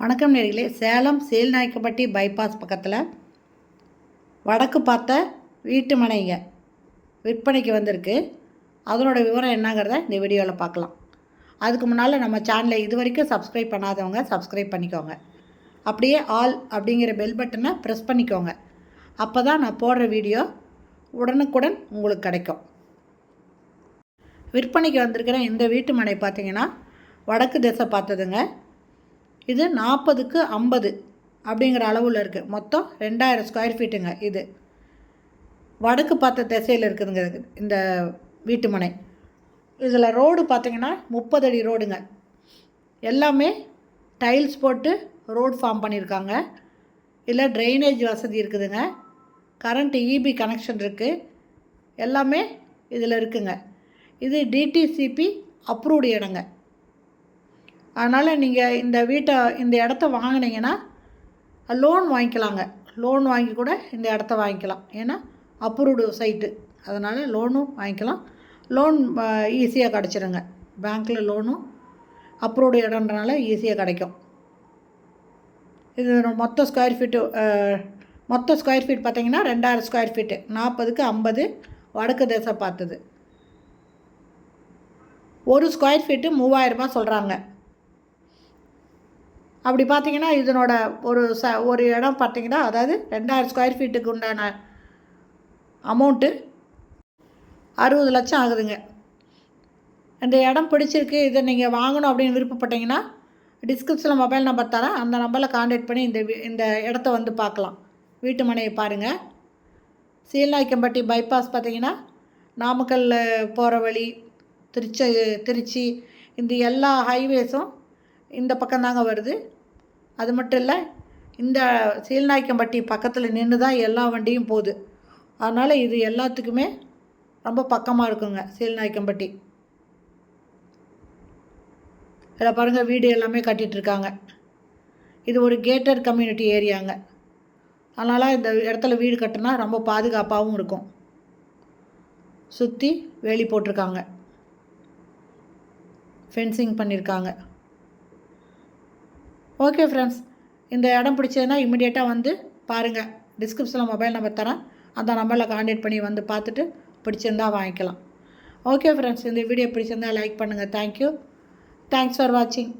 வணக்கம் நேயர்களே. சேலம் சீல்நாயக்கம்பட்டி பைபாஸ் பக்கத்தில் வடக்கு பார்த்த வீட்டு மனைங்க விற்பனைக்கு வந்திருக்கு. அதனோட விவரம் என்னங்கிறத இந்த வீடியோவில் பார்க்கலாம். அதுக்கு முன்னால் நம்ம சேனலை இது வரைக்கும் சப்ஸ்கிரைப் பண்ணாதவங்க சப்ஸ்கிரைப் பண்ணிக்கோங்க. அப்படியே ஆல் அப்படிங்கிற பெல் பட்டனை ப்ரெஸ் பண்ணிக்கோங்க. அப்போ தான் நான் போடுற வீடியோ உடனுக்குடன் உங்களுக்கு கிடைக்கும். விற்பனைக்கு வந்திருக்கிற இந்த வீட்டு மனை பார்த்திங்கன்னா வடக்கு திசை பார்த்ததுங்க. இது 40க்கு 50 அப்படிங்கிற அளவில் இருக்குது. மொத்தம் 2000 ஸ்கொயர் ஃபீட்டுங்க. இது வடக்கு பார்த்த திசையில் இருக்குதுங்க இந்த வீட்டு மனை. இதில் ரோடு பார்த்திங்கன்னா 30 அடி ரோடுங்க. எல்லாமே டைல்ஸ் போட்டு ரோடு ஃபார்ம் பண்ணியிருக்காங்க. இதில் ட்ரைனேஜ் வசதி இருக்குதுங்க. கரண்ட் இபி கனெக்ஷன் இருக்குது. எல்லாமே இதில் இருக்குங்க. இது டிடிசிபி அப்ரூவ்டு இடங்க. அதனால் நீங்கள் இந்த இடத்த வாங்கினீங்கன்னா லோன் வாங்கிக்கலாங்க. லோன் வாங்கி கூட இந்த இடத்த வாங்கிக்கலாம். ஏன்னா அப்ரூவ்டு சைட்டு, அதனால் லோனும் வாங்கிக்கலாம். லோன் ஈஸியாக கிடச்சிருங்க. பேங்க்கில் லோனும் அப்ரூவ்டு இடம்ன்றனால ஈஸியாக கிடைக்கும். இது மொத்த ஸ்கொயர் ஃபீட் பார்த்திங்கன்னா 2000 ஸ்கொயர் ஃபீட்டு. 40க்கு 50 வடக்கு திசை பார்த்தது. ஒரு ஸ்கொயர் ஃபீட்டு 3000 ரூபாய் சொல்கிறாங்க. அப்படி பார்த்திங்கன்னா இதனோட ஒரு இடம் பார்த்திங்கன்னா, அதாவது 2000 ஸ்கொயர் ஃபீட்டுக்கு உண்டான அமௌண்ட்டு 60 லட்சம் ஆகுதுங்க. இந்த இடம் பிடிச்சிருக்கு, இதை நீங்கள் வாங்கணும் அப்படின்னு விருப்பப்பட்டீங்கன்னா டிஸ்கிரிப்ஷனில் மொபைல் நம்பர் தரேன். அந்த நம்பரில் கான்டாக்ட் பண்ணி இந்த இடத்த வந்து பார்க்கலாம். வீட்டு மனையை பாருங்கள். சீல்நாயக்கம்பட்டி பைபாஸ் பார்த்திங்கன்னா நாமக்கல்லில் போகிற வழி, திருச்சி இந்த எல்லா ஹைவேஸும் இந்த பக்கம்தாங்க வருது. அது மட்டும் இல்லை, இந்த சீல்நாயக்கம்பட்டி பக்கத்தில் நின்று தான் எல்லா வண்டியும் போகுது. அதனால் இது எல்லாத்துக்குமே ரொம்ப பக்கமாக இருக்குங்க சீல்நாயக்கம்பட்டி. இதில் பாருங்கள், வீடு எல்லாமே கட்டிகிட்ருக்காங்க. இது ஒரு கேட்டட் கம்யூனிட்டி ஏரியாங்க. அதனால் இந்த இடத்துல வீடு கட்டினா ரொம்ப பாதுகாப்பாகவும் இருக்கும். சுற்றி வேலி போட்டிருக்காங்க, ஃபென்சிங் பண்ணியிருக்காங்க. ஓகே ஃப்ரெண்ட்ஸ், இந்த இடம் பிடிச்சதுன்னா இமிடியேட்டாக வந்து பாருங்கள். டிஸ்கிரிப்ஷனில் மொபைல் நம்பர் தரேன். அந்த நம்பரில் கான்டாக்ட் பண்ணி வந்து பார்த்துட்டு பிடிச்சிருந்தால் வாங்கிக்கலாம். ஓகே ஃப்ரெண்ட்ஸ், இந்த வீடியோ பிடிச்சிருந்தால் லைக் பண்ணுங்கள். தேங்க்யூ. தேங்க்ஸ் ஃபார் வாட்சிங்.